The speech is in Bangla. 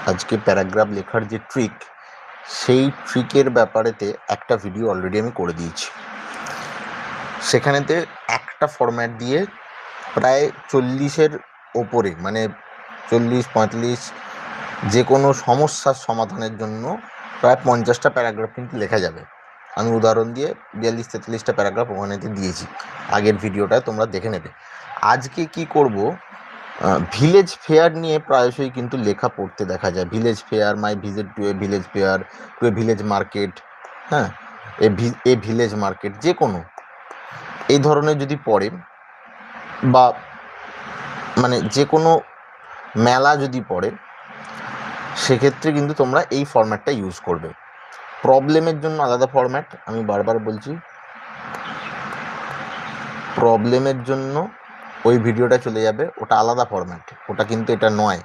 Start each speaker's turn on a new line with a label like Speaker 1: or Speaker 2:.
Speaker 1: আজকে প্যারাগ্রাফ লেখার যে ট্রিক, সেই ট্রিকের ব্যাপারেতে একটা ভিডিও অলরেডি আমি করে দিয়েছি। সেখানেতে একটা ফরম্যাট দিয়ে প্রায় 40-এর ওপরে, মানে 40-45 যে কোনো সমস্যার সমাধানের জন্য প্রায় 50টা প্যারাগ্রাফ কিন্তু লেখা যাবে। আমি উদাহরণ দিয়ে 42-43টা প্যারাগ্রাফ ওখানেতে দিয়েছি, আগের ভিডিওটায় তোমরা দেখে নেবে। আজকে কি করব, ভিলেজ ফেয়ার নিয়ে প্রায়শই কিন্তু লেখা পড়তে দেখা যায়। Village fair, my visit to a village fair, to a village market, হ্যাঁ, এ ভিলেজ মার্কেট, যে কোনো এই ধরনের যদি পড়ে, বা মানে যে কোনো মেলা যদি পড়ে, সেক্ষেত্রে কিন্তু তোমরা এই ফরম্যাটটা ইউজ করবে। প্রবলেমের জন্য আলাদা ফরম্যাট, আমি বারবার বলছি, প্রবলেমের জন্য ওই ভিডিওটা চলে যাবে, ওটা আলাদা ফরম্যাট, ওটা কিন্তু এটা নয়।